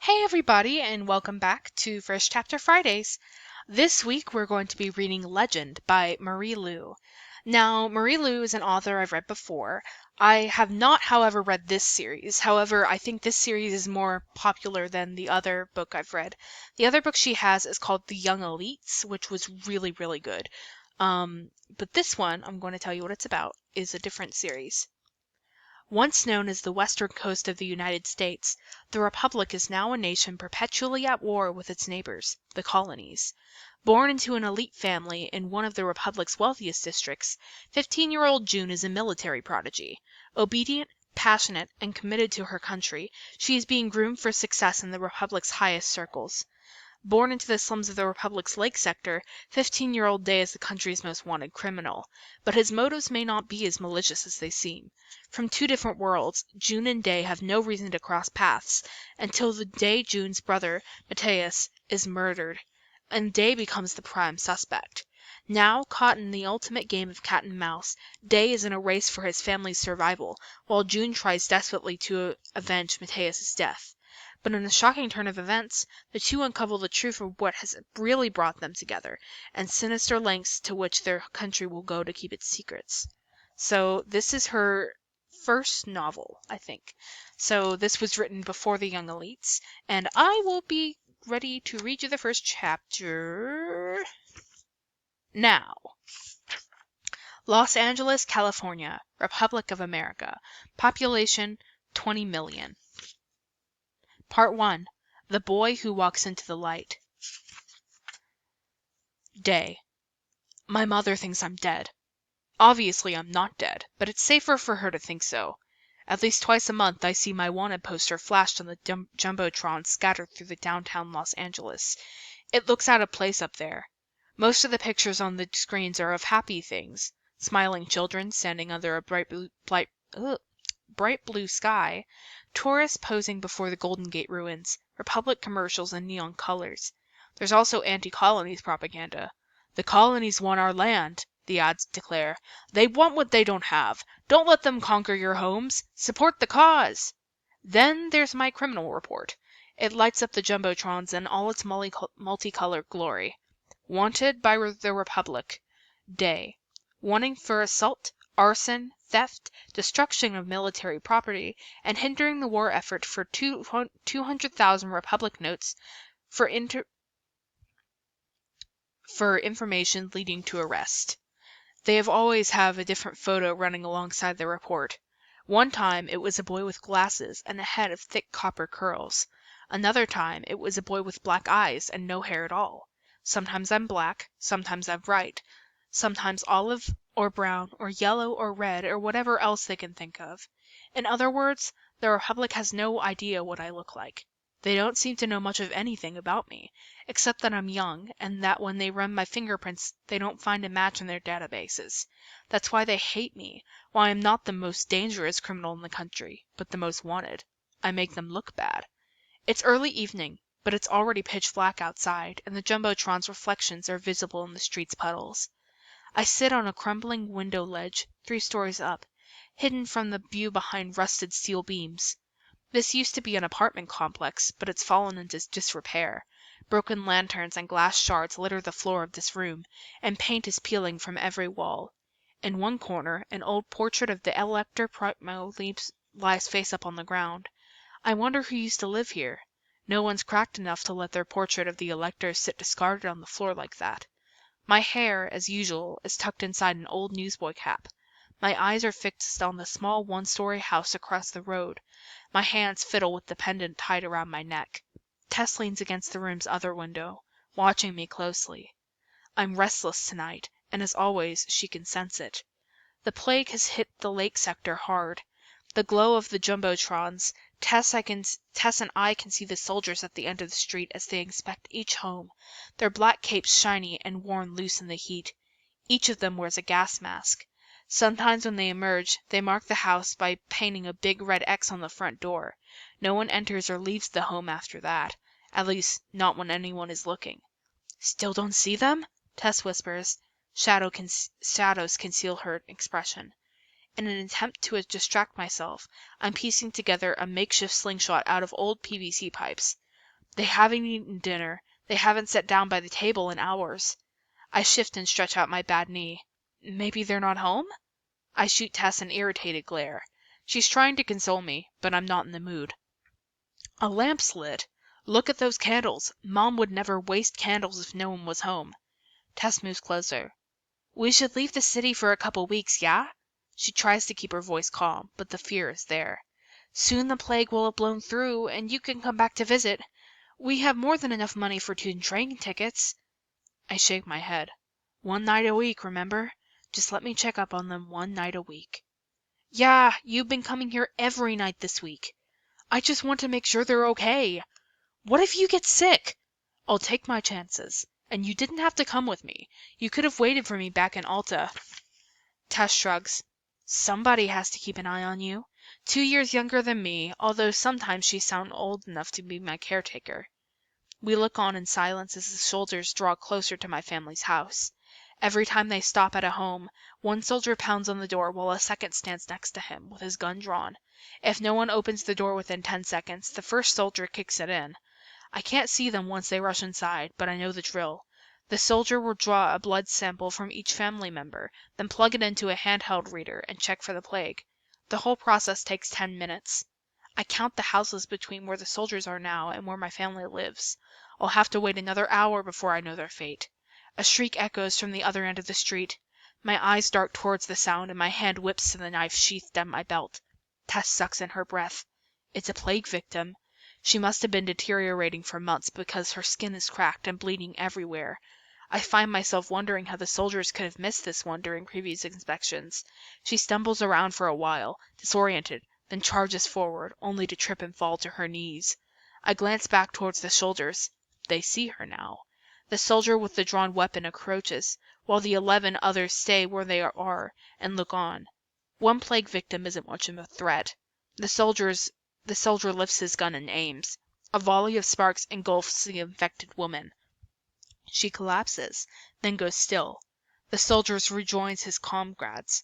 Hey everybody, and welcome back to First Chapter Fridays. This week we're going to be reading Legend by Marie Lu. Now, Marie Lu is an author I've read before. I have not, however, read this series. However, I think this series is more popular than the other book I've read. The other book she has is called The Young Elites, which was really, really good. But this one, I'm going to tell you what it's about, is a different series. Once known as the western coast of the United States, the Republic is now a nation perpetually at war with its neighbors, the colonies. Born into an elite family in one of the Republic's wealthiest districts, 15-year-old June is a military prodigy. Obedient, passionate, and committed to her country, she is being groomed for success in the Republic's highest circles. Born into the slums of the Republic's Lake Sector, 15-year-old Day is the country's most wanted criminal. But his motives may not be as malicious as they seem. From two different worlds, June and Day have no reason to cross paths until the day June's brother, Matthias, is murdered, and Day becomes the prime suspect. Now, caught in the ultimate game of cat and mouse, Day is in a race for his family's survival, while June tries desperately to avenge Matthias's death. But in a shocking turn of events, the two uncover the truth of what has really brought them together, and sinister lengths to which their country will go to keep its secrets. So this is her first novel, I think. So this was written before The Young Elites, and I will be ready to read you the first chapter now. Los Angeles, California, Republic of America. Population 20 million. Part 1. The Boy Who Walks into the Light. Day. My mother thinks I'm dead. Obviously I'm not dead, but it's safer for her to think so. At least twice a month I see my wanted poster flashed on the jumbotron scattered through the downtown Los Angeles. It looks out of place up there. Most of the pictures on the screens are of happy things. Smiling children standing under a bright blue sky, tourists posing before the Golden Gate ruins, Republic commercials in neon colors. There's also anti-colonies propaganda. The colonies want our land, the ads declare. They want what they don't have. Don't let them conquer your homes. Support the cause. Then there's my criminal report. It lights up the jumbotrons in all its multicolored glory. Wanted by the Republic. Day. Warning for assault, arson, theft, destruction of military property, and hindering the war effort for 200,000 Republic notes for information leading to arrest. They always have a different photo running alongside the report. One time it was a boy with glasses and a head of thick copper curls. Another time it was a boy with black eyes and no hair at all. Sometimes I'm black, sometimes I'm white, sometimes olive or brown or yellow or red or whatever else they can think of. In other words, the Republic has no idea what I look like. They don't seem to know much of anything about me, except that I'm young and that when they run my fingerprints they don't find a match in their databases. That's why they hate me, why I'm not the most dangerous criminal in the country, but the most wanted. I make them look bad. It's early evening, but it's already pitch black outside, and the jumbotron's reflections are visible in the street's puddles. I sit on a crumbling window ledge, 3 stories up, hidden from the view behind rusted steel beams. This used to be an apartment complex, but it's fallen into disrepair. Broken lanterns and glass shards litter the floor of this room, and paint is peeling from every wall. In one corner, an old portrait of the Elector Primo lies face up on the ground. I wonder who used to live here. No one's cracked enough to let their portrait of the Elector sit discarded on the floor like that. My hair, as usual, is tucked inside an old newsboy cap. My eyes are fixed on the small 1-story house across the road. My hands fiddle with the pendant tied around my neck. Tess leans against the room's other window, watching me closely. I'm restless tonight, and as always, she can sense it. The plague has hit the Lake Sector hard. The glow of the jumbotrons, Tess and I can see the soldiers at the end of the street as they inspect each home, their black capes shiny and worn loose in the heat. Each of them wears a gas mask. Sometimes when they emerge, they mark the house by painting a big red X on the front door. No one enters or leaves the home after that. At least, not when anyone is looking. "Still don't see them?" Tess whispers. Shadows conceal her expression. In an attempt to distract myself, I'm piecing together a makeshift slingshot out of old PVC pipes. They haven't eaten dinner. They haven't sat down by the table in hours. I shift and stretch out my bad knee. Maybe they're not home? I shoot Tess an irritated glare. She's trying to console me, but I'm not in the mood. A lamp's lit. Look at those candles. Mom would never waste candles if no one was home. Tess moves closer. We should leave the city for a couple weeks, yeah? She tries to keep her voice calm, but the fear is there. Soon the plague will have blown through, and you can come back to visit. We have more than enough money for 2 train tickets. I shake my head. 1 night a week, remember? Just let me check up on them 1 night a week. Yeah, you've been coming here every night this week. I just want to make sure they're okay. What if you get sick? I'll take my chances. And you didn't have to come with me. You could have waited for me back in Alta. Tess shrugs. Somebody has to keep an eye on you. 2 years younger than me, although sometimes she sounds old enough to be my caretaker. We look on in silence as the soldiers draw closer to my family's house. Every time they stop at a home, one soldier pounds on the door while a second stands next to him with his gun drawn. If no one opens the door within 10 seconds, the first soldier kicks it in. I can't see them once they rush inside, but I know the drill. The soldier will draw a blood sample from each family member, then plug it into a handheld reader and check for the plague. The whole process takes 10 minutes. I count the houses between where the soldiers are now and where my family lives. I'll have to wait another hour before I know their fate. A shriek echoes from the other end of the street. My eyes dart towards the sound and my hand whips to the knife sheathed at my belt. Tess sucks in her breath. It's a plague victim. She must have been deteriorating for months because her skin is cracked and bleeding everywhere. I find myself wondering how the soldiers could have missed this one during previous inspections. She stumbles around for a while, disoriented, then charges forward, only to trip and fall to her knees. I glance back towards the soldiers. They see her now. The soldier with the drawn weapon approaches, while the 11 others stay where they are and look on. One plague victim isn't much of a threat. The soldier lifts his gun and aims. A volley of sparks engulfs the infected woman. She collapses, then goes still. The soldier rejoins his comrades.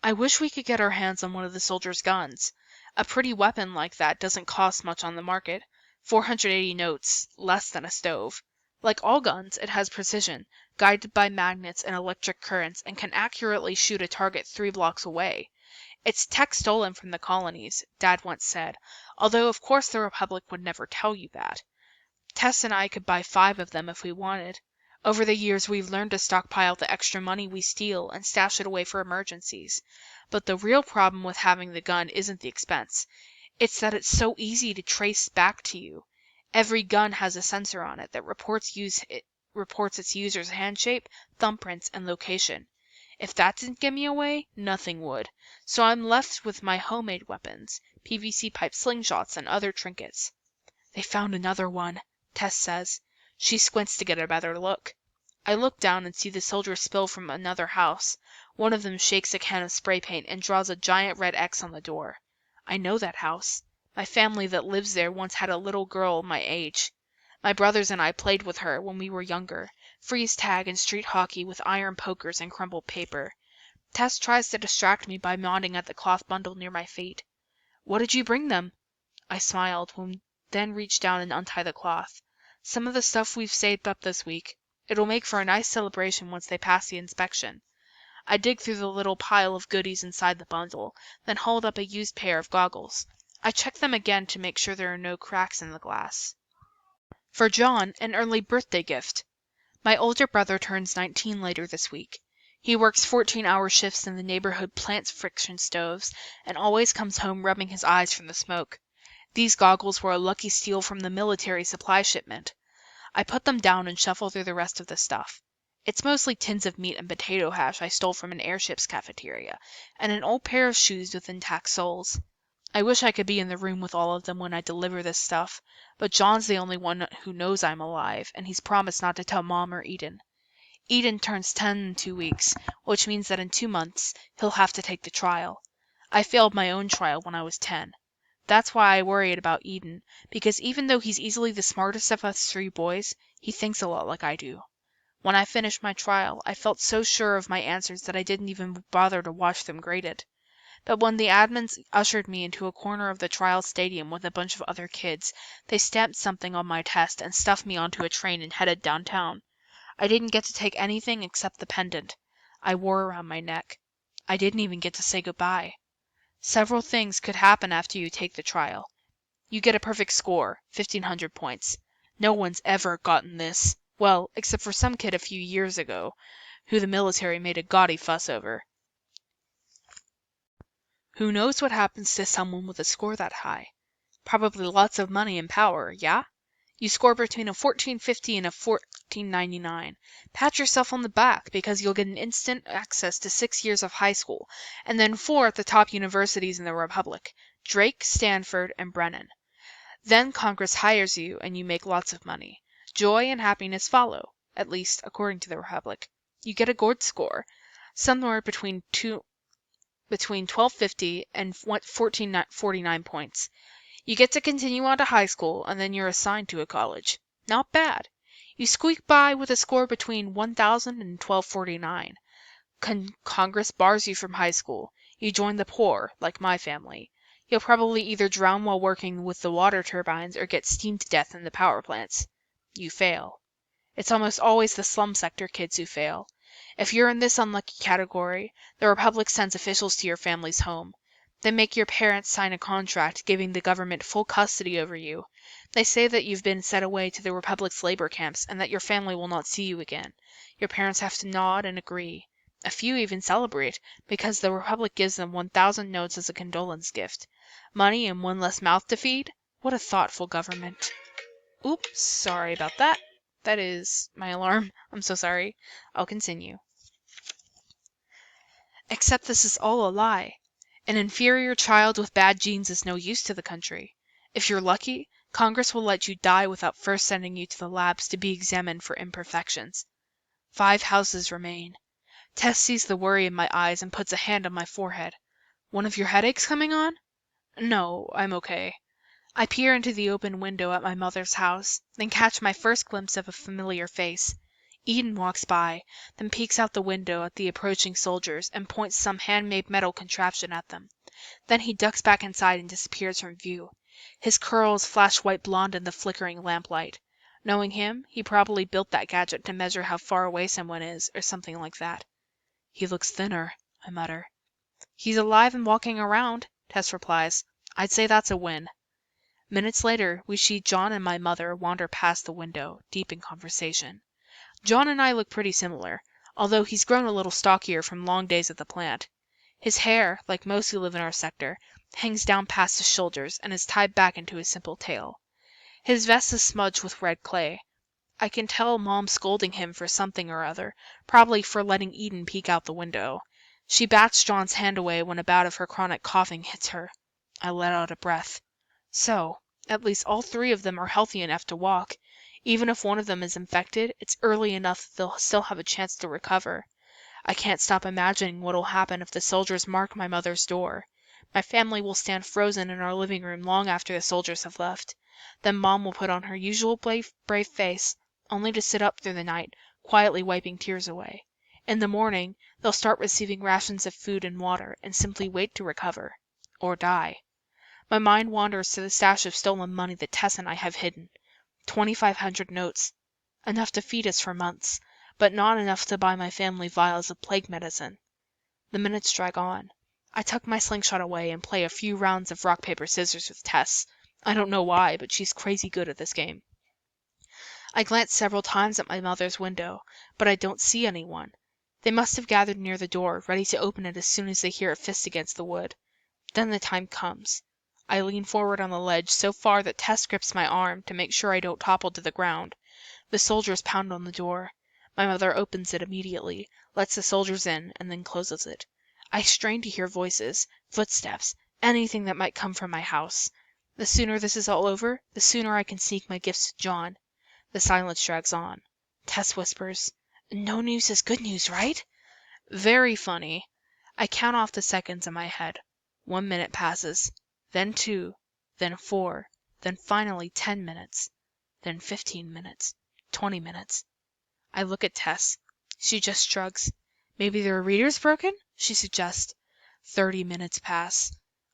I wish we could get our hands on one of the soldiers' guns. A pretty weapon like that doesn't cost much on the market. 480 notes, less than a stove. Like all guns, it has precision, guided by magnets and electric currents, and can accurately shoot a target 3 blocks away. It's tech stolen from the colonies, Dad once said, although of course the Republic would never tell you that. Tess and I could buy 5 of them if we wanted. Over the years, we've learned to stockpile the extra money we steal and stash it away for emergencies. But the real problem with having the gun isn't the expense. It's that it's so easy to trace back to you. Every gun has a sensor on it that reports its user's hand shape, thumbprints, and location. If that didn't give me away, nothing would. So I'm left with my homemade weapons, PVC pipe slingshots, and other trinkets. They found another one, Tess says. She squints to get a better look. I look down and see the soldiers spill from another house. One of them shakes a can of spray paint and draws a giant red X on the door. I know that house. My family that lives there once had a little girl my age. My brothers and I played with her when we were younger, freeze tag and street hockey with iron pokers and crumpled paper. Tess tries to distract me by nodding at the cloth bundle near my feet. What did you bring them? I smiled, then reached down and untied the cloth. Some of the stuff we've saved up this week. It'll make for a nice celebration once they pass the inspection. I dig through the little pile of goodies inside the bundle, then hold up a used pair of goggles. I check them again to make sure there are no cracks in the glass. For John, an early birthday gift. My older brother turns 19 later this week. He works 14-hour shifts in the neighborhood plant friction stoves and always comes home rubbing his eyes from the smoke. These goggles were a lucky steal from the military supply shipment. I put them down and shuffle through the rest of the stuff. It's mostly tins of meat and potato hash I stole from an airship's cafeteria, and an old pair of shoes with intact soles. I wish I could be in the room with all of them when I deliver this stuff, but John's the only one who knows I'm alive, and he's promised not to tell Mom or Eden. Eden turns 10 in 2 weeks, which means that in 2 months he'll have to take the trial. I failed my own trial when I was 10. That's why I worried about Eden, because even though he's easily the smartest of us 3 boys, he thinks a lot like I do. When I finished my trial, I felt so sure of my answers that I didn't even bother to watch them graded. But when the admins ushered me into a corner of the trial stadium with a bunch of other kids, they stamped something on my test and stuffed me onto a train and headed downtown. I didn't get to take anything except the pendant I wore around my neck. I didn't even get to say goodbye. Several things could happen after you take the trial. You get a perfect score, 1,500 points. No one's ever gotten this. Well, except for some kid a few years ago, who the military made a gaudy fuss over. Who knows what happens to someone with a score that high? Probably lots of money and power, yeah? You score between a 1450 and a 1499. Pat yourself on the back because you'll get an instant access to 6 years of high school, and then 4 at the top universities in the Republic, Drake, Stanford, and Brennan. Then Congress hires you and you make lots of money. Joy and happiness follow, at least according to the Republic. You get a gold score, somewhere between 1250 and 1449 points. You get to continue on to high school, and then you're assigned to a college. Not bad. You squeak by with a score between 1,000 and 1249. Congress bars you from high school. You join the poor, like my family. You'll probably either drown while working with the water turbines or get steamed to death in the power plants. You fail. It's almost always the slum sector kids who fail. If you're in this unlucky category, the Republic sends officials to your family's home. They make your parents sign a contract giving the government full custody over you. They say that you've been sent away to the Republic's labor camps and that your family will not see you again. Your parents have to nod and agree. A few even celebrate, because the Republic gives them 1,000 notes as a condolence gift. Money and one less mouth to feed? What a thoughtful government. Oops, sorry about that. That is my alarm. I'm so sorry. I'll continue. Except this is all a lie. An inferior child with bad genes is no use to the country. If you're lucky, Congress will let you die without first sending you to the labs to be examined for imperfections. 5 houses remain. Tess sees the worry in my eyes and puts a hand on my forehead. One of your headaches coming on? No, I'm okay. I peer into the open window at my mother's house, then catch my first glimpse of a familiar face. Eden walks by, then peeks out the window at the approaching soldiers and points some handmade metal contraption at them. Then he ducks back inside and disappears from view. His curls flash white blonde in the flickering lamplight. Knowing him, he probably built that gadget to measure how far away someone is, or something like that. He looks thinner, I mutter. He's alive and walking around, Tess replies. I'd say that's a win. Minutes later, we see John and my mother wander past the window, deep in conversation. John and I look pretty similar, although he's grown a little stockier from long days at the plant. His hair, like most who live in our sector, hangs down past his shoulders and is tied back into a simple tail. His vest is smudged with red clay. I can tell Mom scolding him for something or other, probably for letting Eden peek out the window. She bats John's hand away when a bout of her chronic coughing hits her. I let out a breath. So, at least all 3 of them are healthy enough to walk. Even if one of them is infected, it's early enough that they'll still have a chance to recover. I can't stop imagining what'll happen if the soldiers mark my mother's door. My family will stand frozen in our living room long after the soldiers have left. Then Mom will put on her usual brave face, only to sit up through the night, quietly wiping tears away. In the morning, they'll start receiving rations of food and water and simply wait to recover. Or die. My mind wanders to the stash of stolen money that Tess and I have hidden. 2,500 notes. Enough to feed us for months, but not enough to buy my family vials of plague medicine. The minutes drag on. I tuck my slingshot away and play a few rounds of rock, paper, scissors with Tess. I don't know why, but she's crazy good at this game. I glance several times at my mother's window, but I don't see anyone. They must have gathered near the door, ready to open it as soon as they hear a fist against the wood. Then the time comes. I lean forward on the ledge so far that Tess grips my arm to make sure I don't topple to the ground. The soldiers pound on the door. My mother opens it immediately, lets the soldiers in, and then closes it. I strain to hear voices, footsteps, anything that might come from my house. The sooner this is all over, the sooner I can sneak my gifts to John. The silence drags on. Tess whispers, "No news is good news, right?" Very funny. I count off the seconds in my head. 1 minute passes. Then 2, then 4, then finally 10 minutes, then 15 minutes, 20 minutes. I look at Tess. She just shrugs. "Maybe their reader's broken?" she suggests. 30 minutes pass.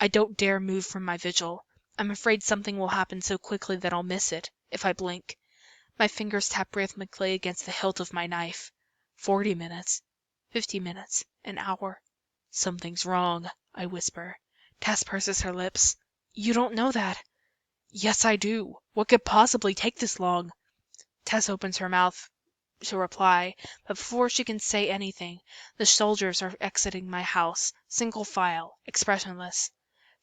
I don't dare move from my vigil. I'm afraid something will happen so quickly that I'll miss it, if I blink. My fingers tap rhythmically against the hilt of my knife. 40 minutes. 50 minutes. An hour. Something's wrong, I whisper. Tess purses her lips. You don't know that. Yes, I do. What could possibly take this long? Tess opens her mouth to reply, but before she can say anything, the soldiers are exiting my house, single file, expressionless.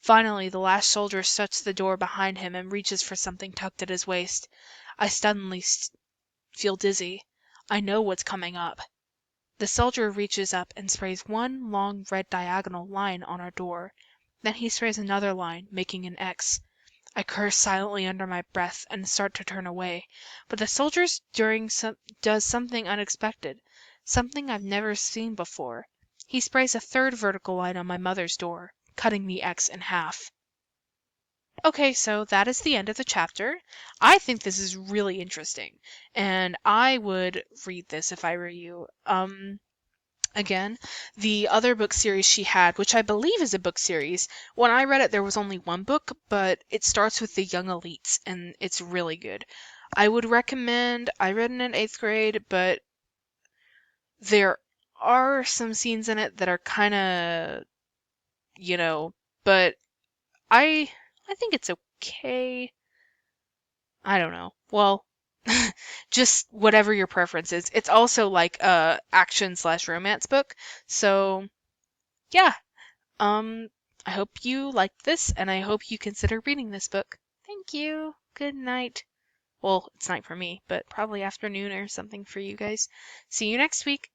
Finally, the last soldier shuts the door behind him and reaches for something tucked at his waist. I suddenly feel dizzy. I know what's coming up. The soldier reaches up and sprays one long red diagonal line on our door. Then he sprays another line, making an X. I curse silently under my breath and start to turn away, but the soldier does something unexpected, something I've never seen before. He sprays a third vertical line on my mother's door, cutting the X in half. Okay, so that is the end of the chapter. I think this is really interesting, and I would read this if I were you. Again, the other book series she had, which I believe is a book series, when I read it there was only one book, but it starts with the young elites, and it's really good. I would recommend, I read it in 8th grade, but there are some scenes in it that are kind of, but I think it's okay. I don't know. Well, just whatever your preference is. It's also like a action/romance book. So, yeah. Um I hope you liked this and I hope you consider reading this book. Thank you. Good night. Well, it's night for me, but probably afternoon or something for you guys. See you next week.